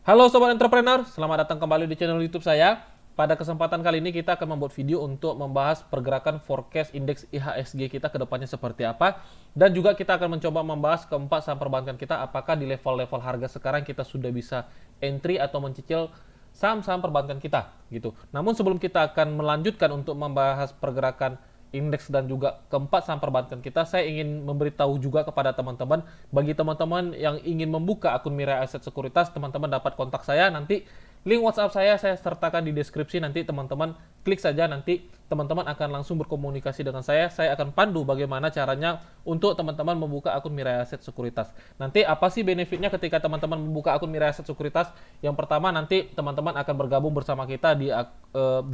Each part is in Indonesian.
Halo Sobat Entrepreneur, selamat datang kembali di channel YouTube saya. Pada kesempatan kali ini kita akan membuat video untuk membahas pergerakan forecast indeks IHSG kita ke depannya seperti apa. Dan juga kita akan mencoba membahas keempat saham perbankan kita apakah di level-level harga sekarang kita sudah bisa entry atau mencicil saham-saham perbankan kita gitu. Namun sebelum kita akan melanjutkan untuk membahas pergerakan indeks dan juga keempat saham perbankan kita, saya ingin memberitahu juga kepada teman-teman, bagi teman-teman yang ingin membuka akun Mirai Aset Sekuritas, teman-teman dapat kontak saya, nanti link WhatsApp saya sertakan di deskripsi, nanti teman-teman klik saja, nanti teman-teman akan langsung berkomunikasi dengan saya akan pandu bagaimana caranya untuk teman-teman membuka akun Mirai Aset Sekuritas. Nanti apa sih benefitnya ketika teman-teman membuka akun Mirai Aset Sekuritas? Yang pertama, nanti teman-teman akan bergabung bersama kita di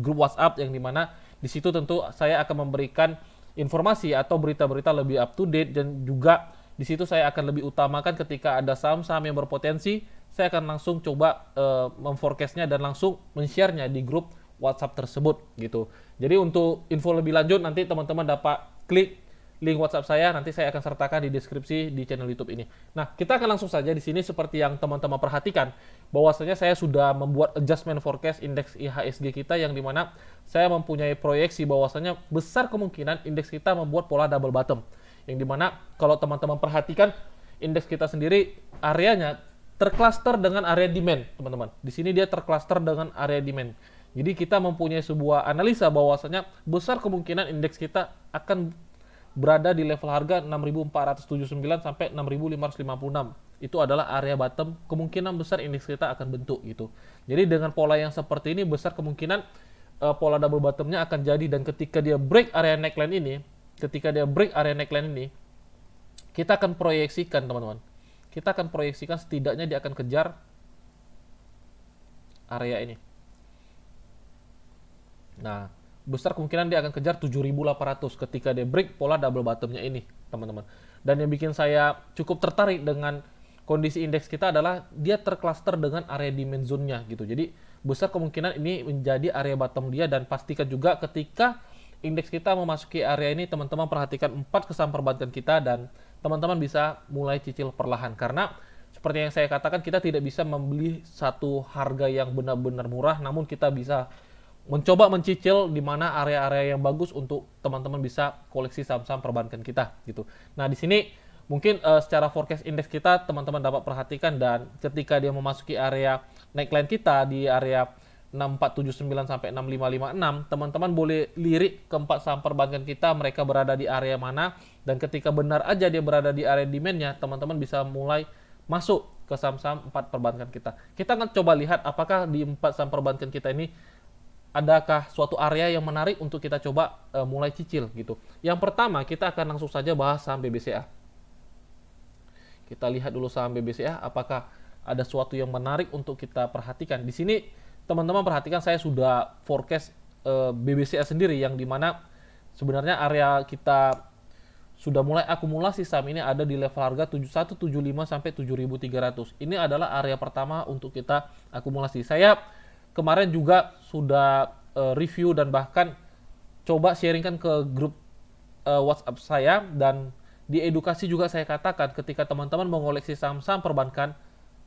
grup WhatsApp yang dimana di situ tentu saya akan memberikan informasi atau berita-berita lebih up to date, dan juga di situ saya akan lebih utamakan ketika ada saham-saham yang berpotensi, saya akan langsung coba memforecastnya dan langsung men-share-nya di grup WhatsApp tersebut gitu. Jadi untuk info lebih lanjut nanti teman-teman dapat klik link WhatsApp saya, nanti saya akan sertakan di deskripsi di channel YouTube ini. Nah, kita akan langsung saja di sini seperti yang teman-teman perhatikan, bahwasanya saya sudah membuat adjustment forecast indeks IHSG kita yang dimana saya mempunyai proyeksi bahwasanya besar kemungkinan indeks kita membuat pola double bottom. Yang dimana kalau teman-teman perhatikan indeks kita sendiri areanya tercluster dengan area demand, teman-teman. Di sini dia tercluster dengan area demand. Jadi kita mempunyai sebuah analisa bahwasanya besar kemungkinan indeks kita akan berada di level harga 6.479 sampai 6.556. Itu adalah area bottom, kemungkinan besar indeks kita akan bentuk gitu. Jadi dengan pola yang seperti ini besar kemungkinan pola double bottomnya akan jadi, dan ketika dia break area neckline ini, kita akan proyeksikan teman-teman. Kita akan proyeksikan setidaknya dia akan kejar area ini. Nah, besar kemungkinan dia akan kejar 7.800 ketika dia break pola double bottomnya ini, teman-teman. Dan yang bikin saya cukup tertarik dengan kondisi indeks kita adalah dia tercluster dengan area demand zone-nya gitu. Jadi besar kemungkinan ini menjadi area bottom dia, dan pastikan juga ketika indeks kita memasuki area ini, teman-teman perhatikan 4 kesam perbankan kita dan teman-teman bisa mulai cicil perlahan, karena seperti yang saya katakan kita tidak bisa membeli satu harga yang benar-benar murah, namun kita bisa mencoba mencicil di mana area-area yang bagus untuk teman-teman bisa koleksi saham-saham perbankan kita gitu. Nah, di sini mungkin secara forecast indeks kita teman-teman dapat perhatikan, dan ketika dia memasuki area neckline kita di area 6479 sampai 6556, teman-teman boleh lirik keempat saham perbankan kita, mereka berada di area mana, dan ketika benar aja dia berada di area demand-nya, teman-teman bisa mulai masuk ke saham-saham 4 perbankan kita. Kita akan coba lihat apakah di 4 saham perbankan kita ini adakah suatu area yang menarik untuk kita coba mulai cicil gitu. Yang pertama, kita akan langsung saja bahas saham BBCA. Kita lihat dulu saham BBCA apakah ada suatu yang menarik untuk kita perhatikan. Di sini teman-teman perhatikan saya sudah forecast BBCA sendiri, yang dimana sebenarnya area kita sudah mulai akumulasi saham ini ada di level harga 7175 sampai 7300. Ini adalah area pertama untuk kita akumulasi. Saya kemarin juga sudah review dan bahkan coba sharingkan ke grup WhatsApp saya, dan di edukasi juga saya katakan ketika teman-teman mengoleksi saham-saham perbankan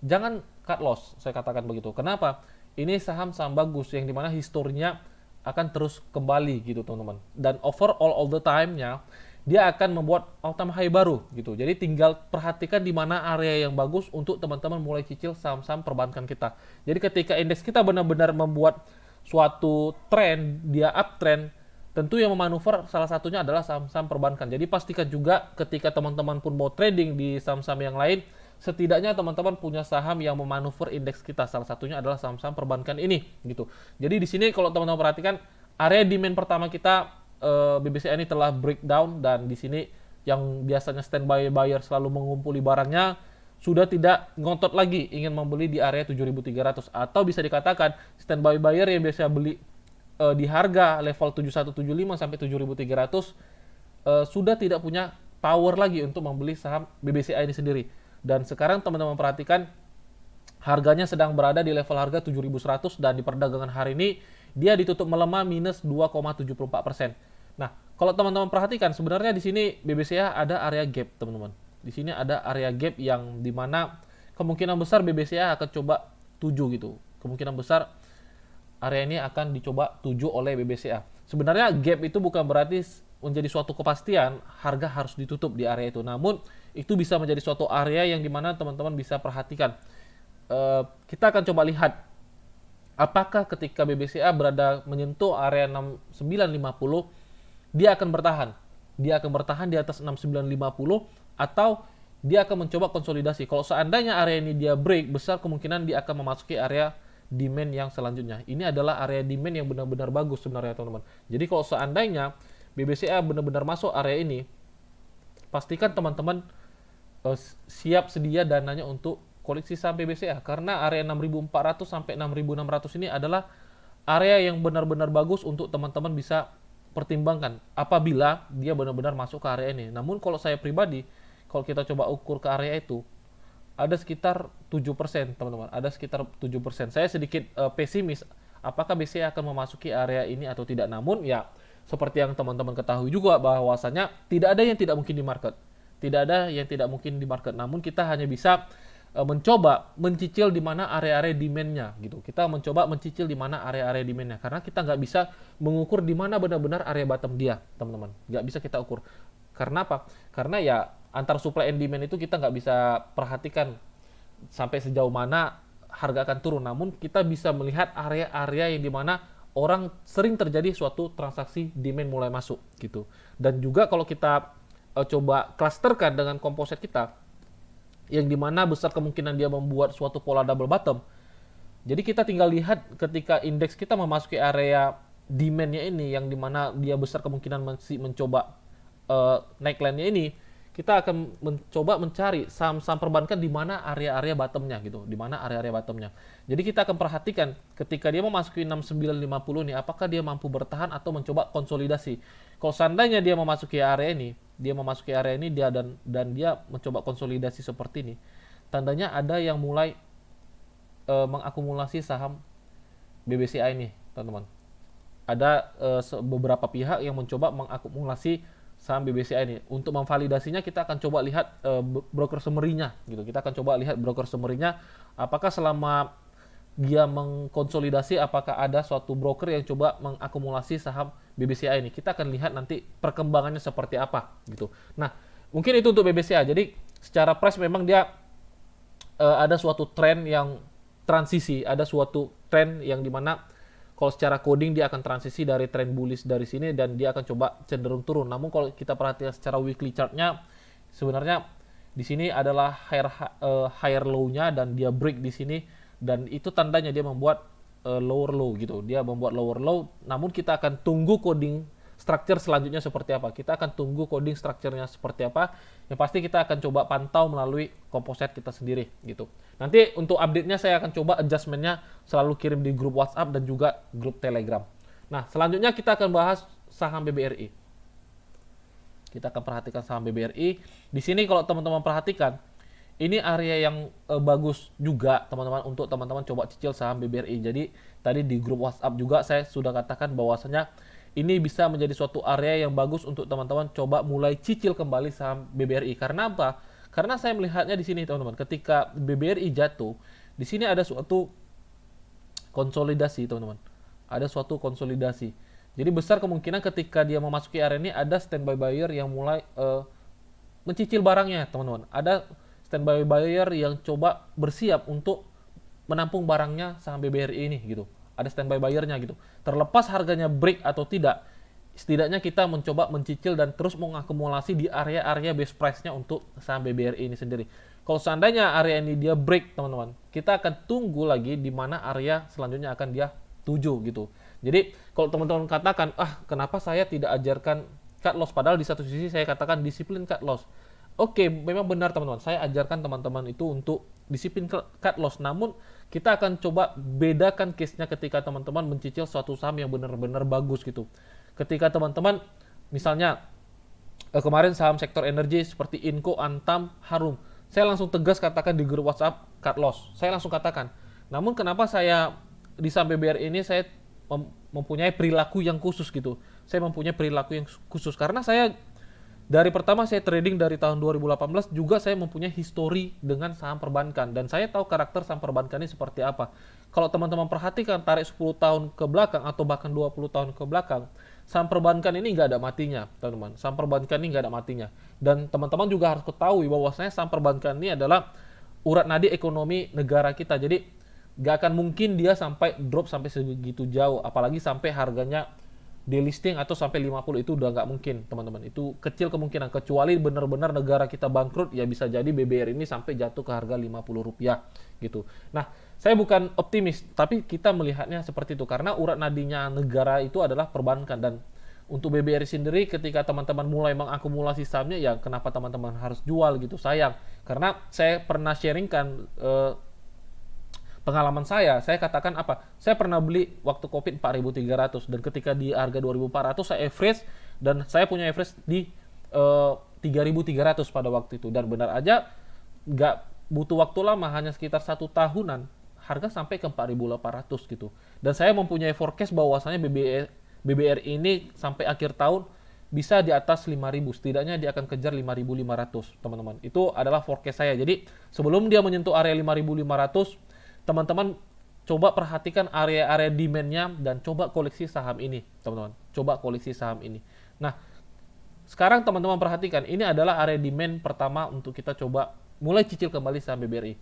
jangan cut loss, saya katakan begitu. Kenapa? Ini saham-saham bagus yang dimana historinya akan terus kembali gitu teman-teman, dan overall all the time-nya dia akan membuat all time high baru gitu. Jadi tinggal perhatikan di mana area yang bagus untuk teman-teman mulai cicil saham-saham perbankan kita. Jadi ketika indeks kita benar-benar membuat suatu tren, dia uptrend, tentu yang memanuver salah satunya adalah saham-saham perbankan. Jadi pastikan juga ketika teman-teman pun mau trading di saham-saham yang lain, setidaknya teman-teman punya saham yang memanuver indeks kita. Salah satunya adalah saham-saham perbankan ini gitu. Jadi di sini kalau teman-teman perhatikan area demand pertama kita BBCA ini telah breakdown, dan di sini yang biasanya standby buyer selalu mengumpuli barangnya sudah tidak ngotot lagi ingin membeli di area 7.300, atau bisa dikatakan standby buyer yang biasa beli di harga level 7175 sampai 7.300 sudah tidak punya power lagi untuk membeli saham BBCA ini sendiri. Dan sekarang teman-teman perhatikan harganya sedang berada di level harga 7.100, dan di perdagangan hari ini dia ditutup melemah minus 2,74%. Nah, kalau teman-teman perhatikan sebenarnya di sini BBCA ada area gap, teman-teman. Di sini ada area gap yang dimana kemungkinan besar BBCA akan coba 7 gitu. Kemungkinan besar area ini akan dicoba tuju oleh BBCA. Sebenarnya gap itu bukan berarti menjadi suatu kepastian harga harus ditutup di area itu. Namun itu bisa menjadi suatu area yang dimana teman-teman bisa perhatikan. Kita akan coba lihat apakah ketika BBCA berada menyentuh area 6950 dia akan bertahan. Dia akan bertahan di atas 6950 atau dia akan mencoba konsolidasi. Kalau seandainya area ini dia break, besar kemungkinan dia akan memasuki area demand yang selanjutnya. Ini adalah area demand yang benar-benar bagus sebenarnya teman-teman. Jadi kalau seandainya BBCA benar-benar masuk area ini, pastikan teman-teman siap sedia dananya untuk koleksi saham BBCA. Karena area 6.400 sampai 6.600 ini adalah area yang benar-benar bagus untuk teman-teman bisa pertimbangkan apabila dia benar-benar masuk ke area ini. Namun kalau saya pribadi, kalau kita coba ukur ke area itu, ada sekitar 7% teman-teman, ada sekitar 7%. Saya sedikit pesimis apakah BCA akan memasuki area ini atau tidak. Namun ya seperti yang teman-teman ketahui juga bahwasanya tidak ada yang tidak mungkin di market. Tidak ada yang tidak mungkin di market. Namun kita hanya bisa mencoba mencicil di mana area-area demand-nya gitu. Kita mencoba mencicil di mana area-area demand-nya karena kita nggak bisa mengukur di mana benar-benar area bottom dia, teman-teman. Nggak bisa kita ukur. Karena apa? Karena ya antar supply and demand itu kita nggak bisa perhatikan sampai sejauh mana harga akan turun. Namun kita bisa melihat area-area yang dimana orang sering terjadi suatu transaksi demand mulai masuk gitu. Dan juga kalau kita coba klasterkan dengan komposit kita, yang dimana besar kemungkinan dia membuat suatu pola double bottom. Jadi kita tinggal lihat ketika indeks kita memasuki area demand-nya ini, yang dimana dia besar kemungkinan masih mencoba naik line-nya ini, kita akan mencoba mencari saham-saham perbankan di mana area-area bottom-nya gitu, di mana area-area bottom-nya. Jadi kita akan perhatikan ketika dia memasuki 6950 nih, apakah dia mampu bertahan atau mencoba konsolidasi. Kalau seandainya dia memasuki area ini, dan dia mencoba konsolidasi seperti ini, tandanya ada yang mulai mengakumulasi saham BBCA ini, teman-teman. Ada beberapa pihak yang mencoba mengakumulasi saham BBCA ini. Untuk memvalidasinya kita akan coba lihat broker summary-nya gitu. Kita akan coba lihat broker summary-nya apakah selama dia mengkonsolidasi apakah ada suatu broker yang coba mengakumulasi saham BBCA ini. Kita akan lihat nanti perkembangannya seperti apa gitu. Nah, mungkin itu untuk BBCA. Jadi secara price memang dia ada suatu tren yang transisi, ada suatu tren yang dimana kalau secara coding dia akan transisi dari tren bullish dari sini dan dia akan coba cenderung turun. Namun kalau kita perhatikan secara weekly chart-nya, sebenarnya di sini adalah higher low-nya dan dia break di sini, dan itu tandanya dia membuat lower low gitu. Dia membuat lower low, namun kita akan tunggu coding structure selanjutnya seperti apa. Kita akan tunggu coding structure-nya seperti apa. Yang pasti kita akan coba pantau melalui komposit kita sendiri gitu. Nanti untuk update-nya saya akan coba adjustment-nya selalu kirim di grup WhatsApp dan juga grup Telegram. Nah, selanjutnya kita akan bahas saham BBRI. Kita akan perhatikan saham BBRI. Di sini kalau teman-teman perhatikan, ini area yang bagus juga teman-teman untuk teman-teman coba cicil saham BBRI. Jadi tadi di grup WhatsApp juga saya sudah katakan bahwasanya ini bisa menjadi suatu area yang bagus untuk teman-teman coba mulai cicil kembali saham BBRI. Karena apa? Karena saya melihatnya di sini teman-teman. Ketika BBRI jatuh, di sini ada suatu konsolidasi teman-teman. Ada suatu konsolidasi. Jadi besar kemungkinan ketika dia memasuki area ini ada standby buyer yang mulai mencicil barangnya teman-teman. Ada standby buyer yang coba bersiap untuk menampung barangnya saham BBRI ini gitu. Ada standby buyernya gitu. Terlepas harganya break atau tidak, setidaknya kita mencoba mencicil dan terus mengakumulasi di area-area base price-nya untuk saham BBRI ini sendiri. Kalau seandainya area ini dia break teman-teman, kita akan tunggu lagi di mana area selanjutnya akan dia tuju gitu. Jadi kalau teman-teman katakan, kenapa saya tidak ajarkan cut loss, padahal di satu sisi saya katakan disiplin cut loss. Oke, memang benar teman-teman. Saya ajarkan teman-teman itu untuk disiplin cut loss. Namun kita akan coba bedakan case-nya ketika teman-teman mencicil suatu saham yang benar-benar bagus gitu. Ketika teman-teman misalnya kemarin saham sektor energi seperti Inco, Antam, Harum, saya langsung tegas katakan di grup WhatsApp cut loss. Saya langsung katakan. Namun kenapa saya di saham BBRI ini saya mempunyai perilaku yang khusus gitu. Saya mempunyai perilaku yang khusus karena saya Dari pertama saya trading dari tahun 2018 juga saya mempunyai histori dengan saham perbankan dan saya tahu karakter saham perbankan ini seperti apa. Kalau teman-teman perhatikan tarik 10 tahun ke belakang atau bahkan 20 tahun ke belakang, saham perbankan ini nggak ada matinya, teman-teman. Saham perbankan ini nggak ada matinya. Dan teman-teman juga harus ketahui bahwasanya saham perbankan ini adalah urat nadi ekonomi negara kita. Jadi nggak akan mungkin dia sampai drop sampai segitu jauh, apalagi sampai harganya delisting atau sampai 50, itu udah nggak mungkin, teman-teman. Itu kecil kemungkinan, kecuali benar-benar negara kita bangkrut, ya bisa jadi BBR ini sampai jatuh ke harga Rp50 gitu. Nah, saya bukan optimis, tapi kita melihatnya seperti itu karena urat nadinya negara itu adalah perbankan. Dan untuk BBRI sendiri, ketika teman-teman mulai mengakumulasi sahamnya, ya kenapa teman-teman harus jual gitu? Sayang, karena saya pernah sharingkan pengalaman saya katakan apa? Saya pernah beli waktu Covid 4.300 dan ketika di harga 2.400 saya average dan saya punya average di 3.300 pada waktu itu, dan benar aja nggak butuh waktu lama, hanya sekitar 1 tahunan harga sampai ke 4.800 gitu. Dan saya mempunyai forecast bahwasanya BBR ini sampai akhir tahun bisa di atas 5.000, setidaknya dia akan kejar 5.500, teman-teman. Itu adalah forecast saya. Jadi sebelum dia menyentuh area 5.500, teman-teman coba perhatikan area-area demand-nya dan coba koleksi saham ini, teman-teman. Coba koleksi saham ini. Nah, sekarang teman-teman perhatikan, ini adalah area demand pertama untuk kita coba mulai cicil kembali saham BBRI.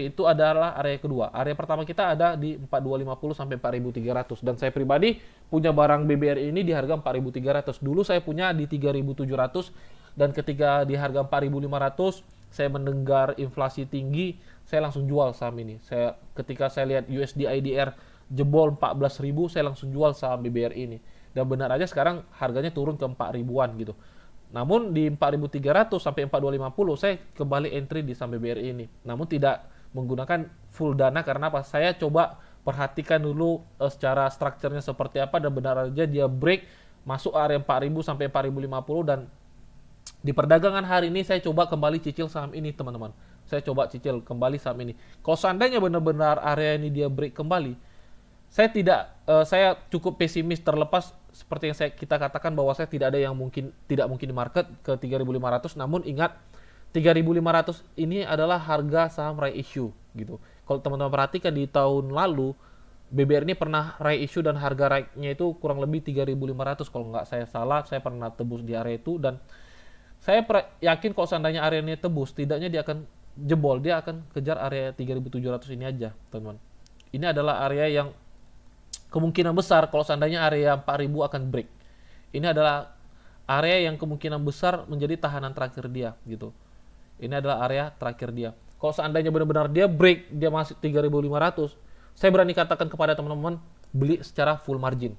Itu adalah area kedua. Area pertama kita ada di 4.250 sampai 4.300, dan saya pribadi punya barang BBRI ini di harga 4.300. Dulu saya punya di 3.700, dan ketika di harga 4.500 saya mendengar inflasi tinggi, saya langsung jual saham ini. Ketika saya lihat USD IDR jebol 14.000, saya langsung jual saham BBRI ini. Dan benar aja sekarang harganya turun ke 4.000-an gitu. Namun di 4.300 sampai 4.250 saya kembali entry di saham BBRI ini. Namun tidak menggunakan full dana karena apa? Saya coba perhatikan dulu secara strukturnya seperti apa, dan benar aja dia break masuk area 4.000 sampai 4.050, dan di perdagangan hari ini saya coba kembali cicil saham ini, teman-teman. Saya coba cicil kembali saham ini. Kalau seandainya benar-benar area ini dia break kembali, saya cukup pesimis, terlepas seperti yang kita katakan bahwa saya tidak ada yang tidak mungkin di market ke 3.500. Namun ingat, 3.500 ini adalah harga saham right issue gitu. Kalau teman-teman perhatikan di tahun lalu BBR ini pernah right issue dan harga right-nya itu kurang lebih 3.500 kalau nggak saya salah. Saya pernah tebus di area itu, dan saya yakin kalau seandainya area ini tebus, tidaknya dia akan jebol, dia akan kejar area 3.700 ini aja, teman-teman. Ini adalah area yang kemungkinan besar kalau seandainya area 4.000 akan break. Ini adalah area yang kemungkinan besar menjadi tahanan terakhir dia gitu. Ini adalah area terakhir dia. Kalau seandainya benar-benar dia break, dia masih 3.500, saya berani katakan kepada teman-teman, beli secara full margin.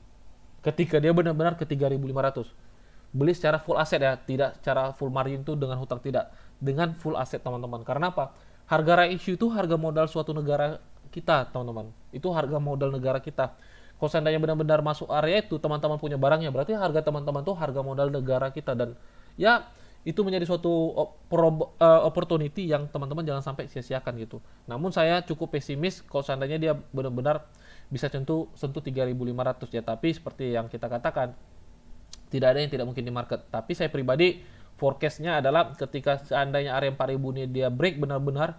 Ketika dia benar-benar ke 3.500. Beli secara full aset ya, tidak secara full margin itu dengan hutang, tidak, dengan full aset, teman-teman. Karena apa? Harga right issue itu harga modal suatu negara kita, teman-teman. Itu harga modal negara kita. Kalau seandainya benar-benar masuk area itu, teman-teman punya barangnya, berarti harga teman-teman itu harga modal negara kita, dan ya itu menjadi suatu opportunity yang teman-teman jangan sampai sia-siakan gitu. Namun saya cukup pesimis kalau seandainya dia benar-benar bisa sentuh 3.500 ya, tapi seperti yang kita katakan, tidak ada yang tidak mungkin di market. Tapi saya pribadi forecast-nya adalah ketika seandainya area 4.000 ini dia break benar-benar,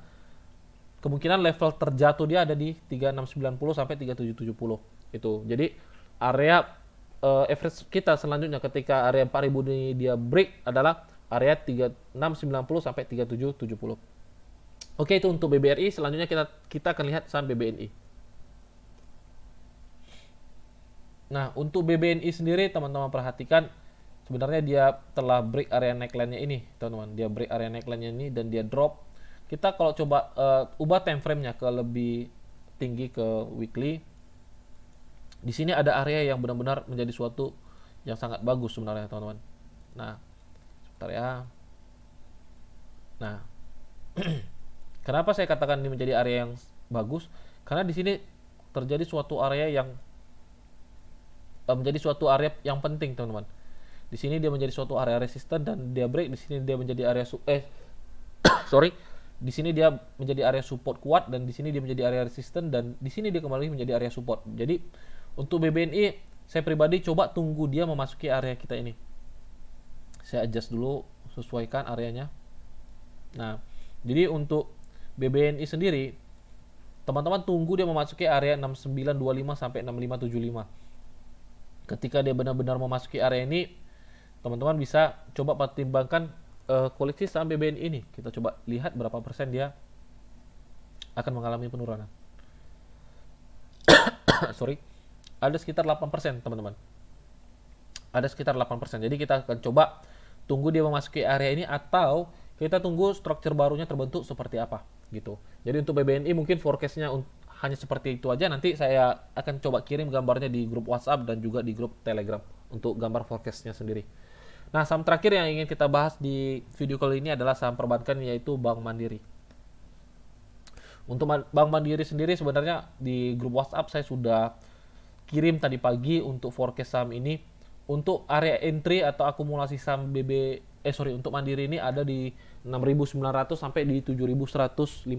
kemungkinan level terjatuh dia ada di 3690 sampai 3770 itu. Jadi area average kita selanjutnya ketika area 4.000 ini dia break adalah area 3690 sampai 3770. Oke, itu untuk BBRI. Selanjutnya kita akan lihat saham BBNI. Nah, untuk BBNI sendiri teman-teman perhatikan, sebenarnya dia telah break area neckline-nya ini, teman-teman. Dia break area neckline-nya ini dan dia drop. Kita kalau coba ubah time frame-nya ke lebih tinggi ke weekly, di sini ada area yang benar-benar menjadi suatu yang sangat bagus sebenarnya, teman-teman. Nah, sebentar ya. Nah, kenapa saya katakan ini menjadi area yang bagus? Karena di sini terjadi suatu area yang menjadi suatu area yang penting, teman-teman. Di sini dia menjadi suatu area resisten dan dia break. Di sini dia menjadi area di sini dia menjadi area support kuat, dan di sini dia menjadi area resisten, dan di sini dia kembali menjadi area support. Jadi untuk BBNI saya pribadi coba tunggu dia memasuki area kita ini. Saya adjust dulu, sesuaikan areanya. Nah, jadi untuk BBNI sendiri, teman-teman tunggu dia memasuki area 6925 sampai 6575. Ketika dia benar-benar memasuki area ini, teman-teman bisa coba pertimbangkan koleksi saham BBNI ini. Kita coba lihat berapa persen dia akan mengalami penurunan. Sorry, ada sekitar 8%, teman-teman. Ada sekitar 8%. Jadi kita akan coba tunggu dia memasuki area ini, atau kita tunggu struktur barunya terbentuk seperti apa gitu. Jadi untuk BBNI mungkin forecastnya hanya seperti itu aja. Nanti saya akan coba kirim gambarnya di grup WhatsApp dan juga di grup Telegram untuk gambar forecastnya sendiri. Nah, saham terakhir yang ingin kita bahas di video kali ini adalah saham perbankan, yaitu Bank Mandiri. Untuk Bank Mandiri sendiri sebenarnya di grup WhatsApp saya sudah kirim tadi pagi untuk forecast saham ini. Untuk area entry atau akumulasi saham untuk Mandiri ini ada di 6.900 sampai di 7.150.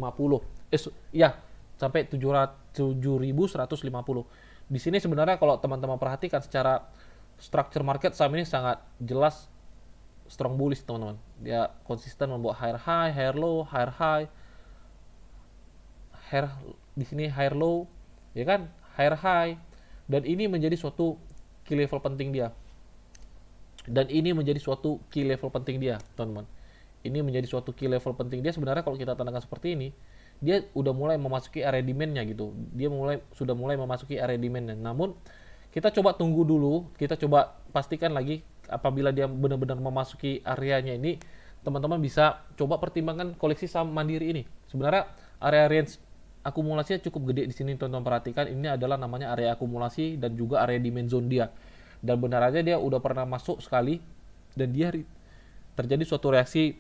Sampai 7.150. Di sini sebenarnya kalau teman-teman perhatikan secara structure market, saham ini sangat jelas strong bullish, teman-teman. Dia konsisten membuat higher high, higher low, higher high, higher di sini higher low, ya kan? Higher high. Dan ini menjadi suatu key level penting dia. Teman-teman. Ini menjadi suatu key level penting dia. Sebenarnya kalau kita tandakan seperti ini, dia udah mulai memasuki area demand-nya gitu. Dia sudah mulai memasuki area demand-nya. Namun kita coba tunggu dulu, kita coba pastikan lagi apabila dia benar-benar memasuki areanya ini, teman-teman bisa coba pertimbangkan koleksi saham Mandiri ini. Sebenarnya area range akumulasinya cukup gede di sini, teman-teman perhatikan. Ini adalah namanya area akumulasi dan juga area demand zone dia. Dan benar aja dia udah pernah masuk sekali dan dia terjadi suatu reaksi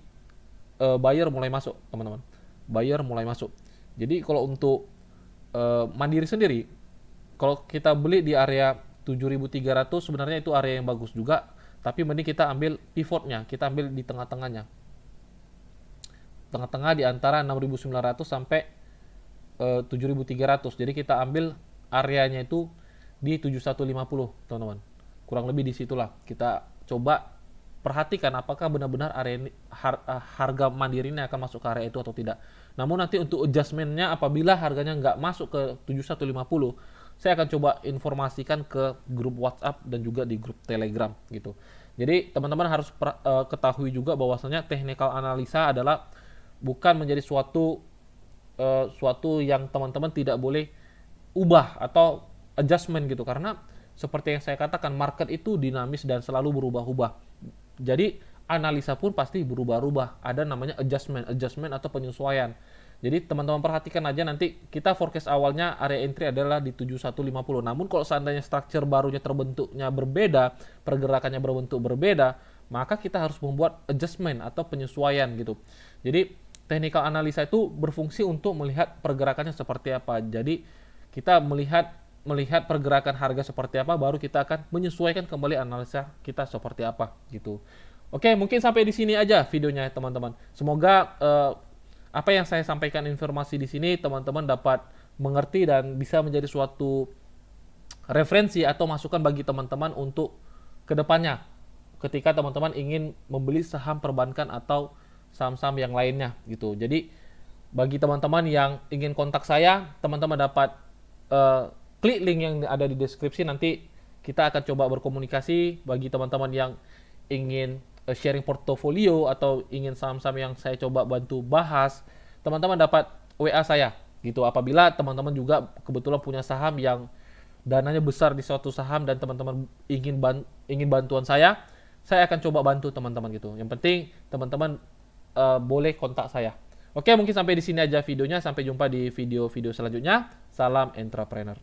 buyer mulai masuk, teman-teman. Buyer mulai masuk. Jadi kalau untuk Mandiri sendiri, kalau kita beli di area 7.300 sebenarnya itu area yang bagus juga, tapi mending kita ambil pivotnya, kita ambil di tengah-tengahnya. Tengah-tengah di antara 6.900 sampai 7.300. Jadi kita ambil areanya itu di 7.150, teman-teman. Kurang lebih disitulah. Kita coba perhatikan apakah benar-benar area ini, harga Mandiri ini akan masuk ke area itu atau tidak. Namun nanti untuk adjustment-nya apabila harganya nggak masuk ke 7.150, saya akan coba informasikan ke grup WhatsApp dan juga di grup Telegram gitu. Jadi teman-teman harus ketahui juga bahwasanya technical analisa adalah bukan menjadi suatu yang teman-teman tidak boleh ubah atau adjustment gitu, karena seperti yang saya katakan, market itu dinamis dan selalu berubah-ubah. Jadi analisa pun pasti berubah-ubah. Ada namanya adjustment atau penyesuaian. Jadi teman-teman perhatikan aja, nanti kita forecast awalnya area entry adalah di 7.150. Namun kalau seandainya structure barunya terbentuknya berbeda, pergerakannya berbentuk berbeda, maka kita harus membuat adjustment atau penyesuaian gitu. Jadi technical analisa itu berfungsi untuk melihat pergerakannya seperti apa. Jadi kita melihat pergerakan harga seperti apa, baru kita akan menyesuaikan kembali analisa kita seperti apa gitu. Oke, mungkin sampai di sini aja videonya, teman-teman. Semoga apa yang saya sampaikan informasi di sini teman-teman dapat mengerti dan bisa menjadi suatu referensi atau masukan bagi teman-teman untuk kedepannya ketika teman-teman ingin membeli saham perbankan atau saham-saham yang lainnya gitu. Jadi bagi teman-teman yang ingin kontak saya, teman-teman dapat klik link yang ada di deskripsi, nanti kita akan coba berkomunikasi. Bagi teman-teman yang ingin sharing portofolio atau ingin saham-saham yang saya coba bantu bahas, teman-teman dapat WA saya gitu. Apabila teman-teman juga kebetulan punya saham yang dananya besar di suatu saham dan teman-teman ingin bantuan saya akan coba bantu teman-teman gitu. Yang penting teman-teman boleh kontak saya. Oke, mungkin sampai di sini aja videonya. Sampai jumpa di video-video selanjutnya. Salam entrepreneur.